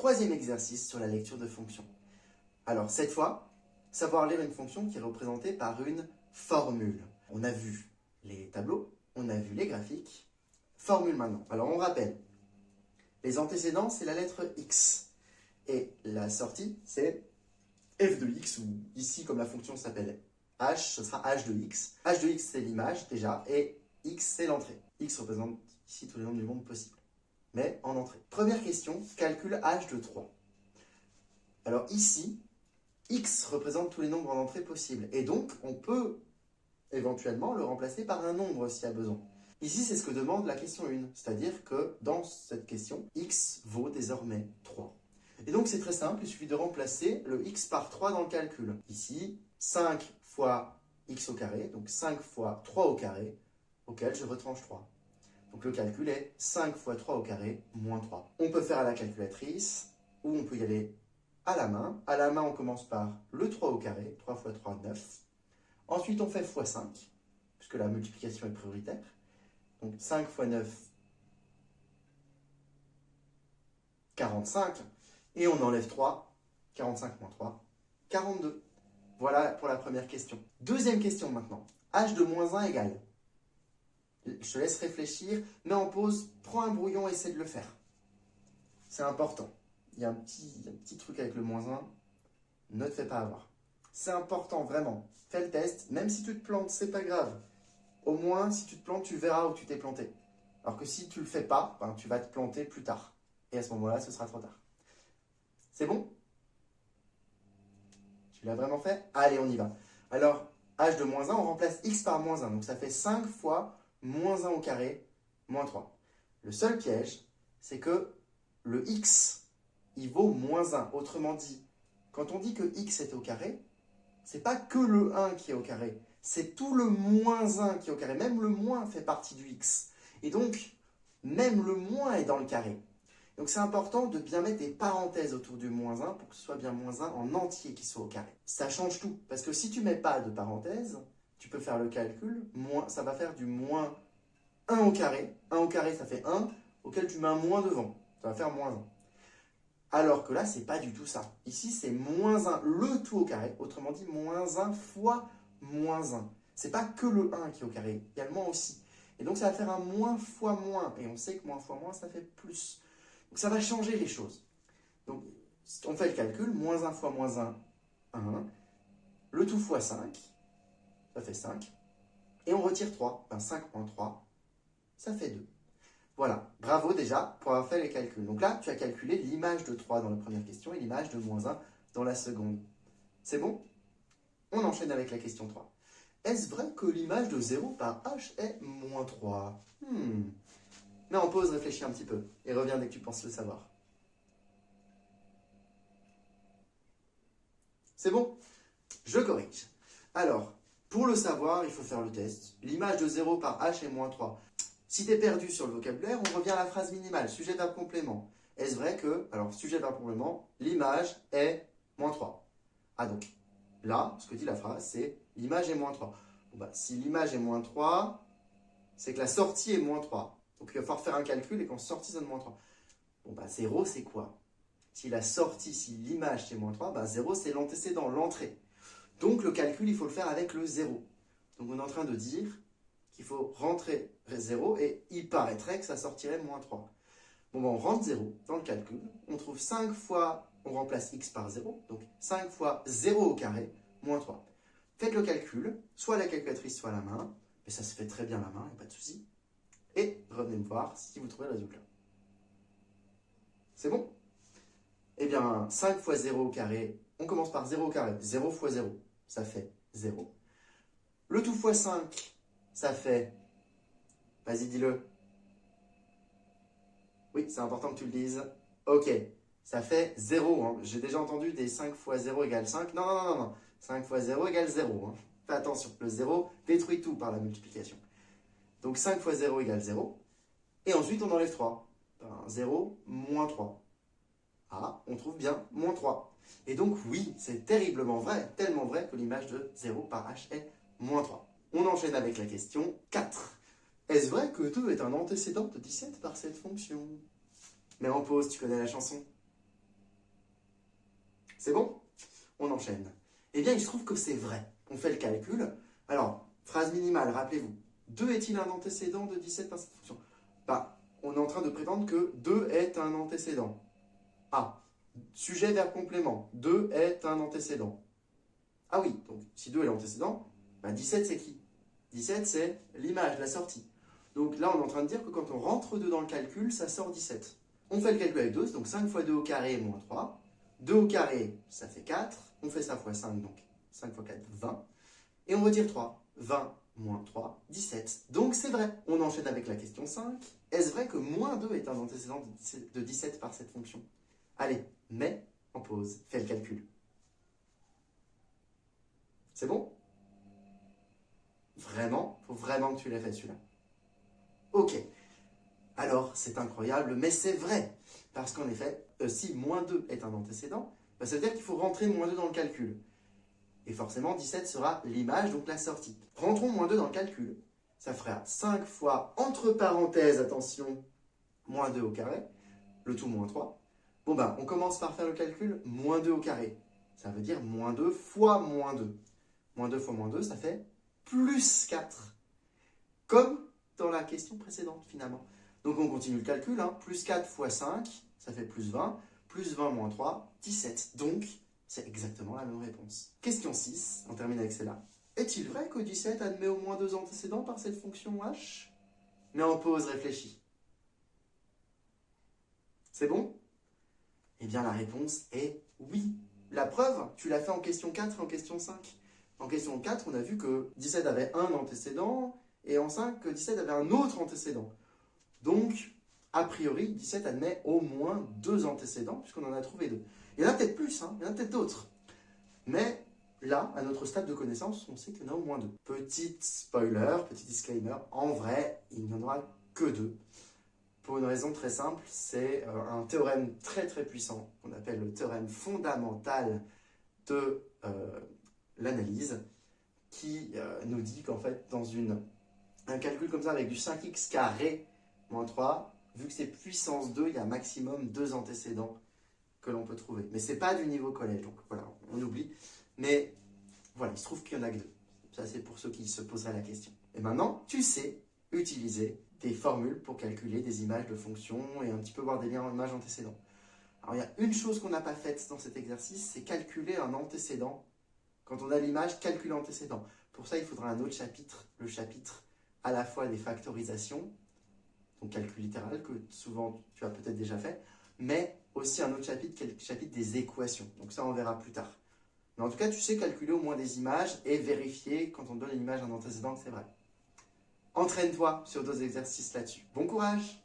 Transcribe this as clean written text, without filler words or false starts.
troisième exercice sur la lecture de fonctions. Alors cette fois, savoir lire une fonction qui est représentée par une formule. On a vu les tableaux, on a vu les graphiques. Formule maintenant. Alors on rappelle, les antécédents c'est la lettre X. Et la sortie c'est f de x, ou ici comme la fonction s'appelle h, ce sera h de x. h de x c'est l'image déjà, et x c'est l'entrée. X représente ici tous les nombres du monde possibles, mais en entrée. Première question, calcule h de 3. Alors ici, x représente tous les nombres en entrée possibles, et donc on peut éventuellement le remplacer par un nombre s'il y a besoin. Ici, c'est ce que demande la question 1, c'est-à-dire que dans cette question, x vaut désormais 3. Et donc c'est très simple, il suffit de remplacer le x par 3 dans le calcul. Ici, 5 fois x au carré, donc 5 fois 3 au carré, auquel je retranche 3. Donc le calcul est 5 fois 3 au carré, moins 3. On peut faire à la calculatrice, ou on peut y aller à la main. À la main, on commence par le 3 au carré, 3 fois 3, 9. Ensuite, on fait x 5, puisque la multiplication est prioritaire. Donc 5 fois 9, 45. Et on enlève 3, 45 moins 3, 42. Voilà pour la première question. Deuxième question maintenant. H de moins 1 égale. Je te laisse réfléchir, mets en pause, prends un brouillon et essaie de le faire. C'est important. Il y a un petit truc avec le moins 1, ne te fais pas avoir. C'est important, vraiment. Fais le test, même si tu te plantes, c'est pas grave. Au moins, si tu te plantes, tu verras où tu t'es planté. Alors que si tu le fais pas, ben, tu vas te planter plus tard. Et à ce moment-là, ce sera trop tard. C'est bon? Tu l'as vraiment fait? Allez, on y va. Alors, h de moins 1, on remplace x par moins 1. Donc ça fait 5 fois moins 1 au carré, moins 3. Le seul piège, c'est que le x, il vaut moins 1. Autrement dit, quand on dit que x est au carré, c'est pas que le 1 qui est au carré, c'est tout le moins 1 qui est au carré. Même le moins fait partie du x. Et donc, même le moins est dans le carré. Donc c'est important de bien mettre des parenthèses autour du moins 1 pour que ce soit bien moins 1 en entier qui soit au carré. Ça change tout, parce que si tu ne mets pas de parenthèses, tu peux faire le calcul, ça va faire du moins 1 au carré. 1 au carré, ça fait 1, auquel tu mets un moins devant. Ça va faire moins 1. Alors que là, c'est pas du tout ça. Ici, c'est moins 1, le tout au carré. Autrement dit, moins 1 fois moins 1. C'est pas que le 1 qui est au carré, il y a le moins aussi. Et donc, ça va faire un moins fois moins. Et on sait que moins fois moins, ça fait plus. Donc ça va changer les choses. Donc on fait le calcul, moins 1 fois moins 1, 1. Le tout fois 5, ça fait 5. Et on retire 3. Ben 5 moins 3, ça fait 2. Voilà, bravo déjà pour avoir fait les calculs. Donc là, tu as calculé l'image de 3 dans la première question et l'image de moins 1 dans la seconde. C'est bon? On enchaîne avec la question 3. Est-ce vrai que l'image de 0 par h est moins 3? Mets en pause, réfléchis un petit peu et reviens dès que tu penses le savoir. C'est bon? Je corrige. Alors, pour le savoir, il faut faire le test. L'image de 0 par h est moins 3. Si tu es perdu sur le vocabulaire, on revient à la phrase minimale, sujet, verbe, complément. Est-ce vrai que, alors sujet, verbe, complément, l'image est moins 3? Ah donc, là, ce que dit la phrase, c'est l'image est moins 3. Bon, bah, si l'image est moins 3, c'est que la sortie est moins 3. Donc il va falloir faire un calcul et qu'en sortie, ça donne moins 3. Bon, bah 0, c'est quoi? Si la sortie, si l'image, c'est moins 3, bah 0, c'est l'antécédent, l'entrée. Donc le calcul, il faut le faire avec le 0. Donc on est en train de dire qu'il faut rentrer 0 et il paraîtrait que ça sortirait moins 3. Bon, bah, on rentre 0 dans le calcul. On trouve 5 fois, on remplace x par 0. Donc 5 fois 0 au carré, moins 3. Faites le calcul, soit à la calculatrice, soit à la main. Mais ça se fait très bien à la main, il n'y a pas de souci. Et revenez me voir si vous trouvez le résultat. C'est bon? Eh bien, 5 fois 0 au carré, on commence par 0 au carré. 0 fois 0, ça fait 0. Le tout fois 5, ça fait... Vas-y, dis-le. Oui, c'est important que tu le dises. Ok, ça fait 0. Hein. J'ai déjà entendu des 5 fois 0 égale 5. Non, non, non, non. 5 fois 0 égale 0. Hein. Fais attention, le 0 détruit tout par la multiplication. Donc 5 fois 0 égale 0. Et ensuite, on enlève 3. Ben, 0 moins 3. Ah, on trouve bien moins 3. Et donc oui, c'est terriblement vrai, tellement vrai que l'image de 0 par h est moins 3. On enchaîne avec la question 4. Est-ce vrai que 2 est un antécédent de 17 par cette fonction? Mais en pause, tu connais la chanson. C'est bon? On enchaîne. Eh bien, il se trouve que c'est vrai. On fait le calcul. Alors, phrase minimale, rappelez-vous. 2 est-il un antécédent de 17 par cette fonction? Bah, on est en train de prétendre que 2 est un antécédent. Ah, sujet, verbe, complément. 2 est un antécédent. Ah oui, donc si 2 est l'antécédent, bah 17 c'est qui? 17 c'est l'image, la sortie. Donc là, on est en train de dire que quand on rentre 2 dans le calcul, ça sort 17. On fait le calcul avec 2, donc 5 fois 2 au carré moins 3. 2 au carré, ça fait 4. On fait ça fois 5, donc 5 fois 4, 20. Et on retire 3. 20 moins 3, 17. Donc c'est vrai. On enchaîne avec la question 5. Est-ce vrai que moins 2 est un antécédent de 17 par cette fonction? Allez, mets en pause, fais le calcul. C'est bon? Vraiment? Faut vraiment que tu l'aies fait celui-là. Ok. Alors, c'est incroyable, mais c'est vrai. Parce qu'en effet, si moins 2 est un antécédent, bah, ça veut dire qu'il faut rentrer moins 2 dans le calcul. Et forcément, 17 sera l'image, donc la sortie. Rentrons moins 2 dans le calcul. Ça fera 5 fois, entre parenthèses, attention, moins 2 au carré, le tout moins 3. Bon ben, on commence par faire le calcul, moins 2 au carré. Ça veut dire moins 2 fois moins 2. Moins 2 fois moins 2, ça fait plus 4. Comme dans la question précédente, finalement. Donc on continue le calcul, hein. Plus 4 fois 5, ça fait plus 20. Plus 20 moins 3, 17. Donc, c'est exactement la même réponse. Question 6, on termine avec celle-là. Est-il vrai que 17 admet au moins 2 antécédents par cette fonction h? Mets en pause, réfléchis. C'est bon? Eh bien, la réponse est oui. La preuve, tu l'as fait en question 4 et en question 5. En question 4, on a vu que 17 avait un antécédent, et en 5, que 17 avait un autre antécédent. Donc, a priori, 17 admet au moins 2 antécédents, puisqu'on en a trouvé 2. Il y en a peut-être plus, hein, il y en a peut-être d'autres. Mais là, à notre stade de connaissance, on sait qu'il y en a au moins 2. Petit spoiler, petit disclaimer, en vrai, il n'y en aura que 2. Pour une raison très simple, c'est un théorème très très puissant, qu'on appelle le théorème fondamental de l'analyse, qui nous dit qu'en fait, dans un calcul comme ça, avec du 5x carré moins 3, vu que c'est puissance 2, il y a maximum 2 antécédents que l'on peut trouver. Mais ce n'est pas du niveau collège, donc voilà, on oublie. Mais voilà, il se trouve qu'il y en a que 2. Ça, c'est pour ceux qui se poseraient la question. Et maintenant, tu sais utiliser des formules pour calculer des images de fonctions et un petit peu voir des liens en images antécédents. Alors, il y a une chose qu'on n'a pas faite dans cet exercice, c'est calculer un antécédent. Quand on a l'image, calculer l'antécédent. Pour ça, il faudra un autre chapitre, le chapitre à la fois des factorisations, donc calcul littéral, que souvent tu as peut-être déjà fait, mais aussi un autre chapitre, qui est le chapitre des équations. Donc ça, on verra plus tard. Mais en tout cas, tu sais calculer au moins des images et vérifier, quand on donne une image à un antécédent, que c'est vrai. Entraîne-toi sur d'autres exercices là-dessus. Bon courage!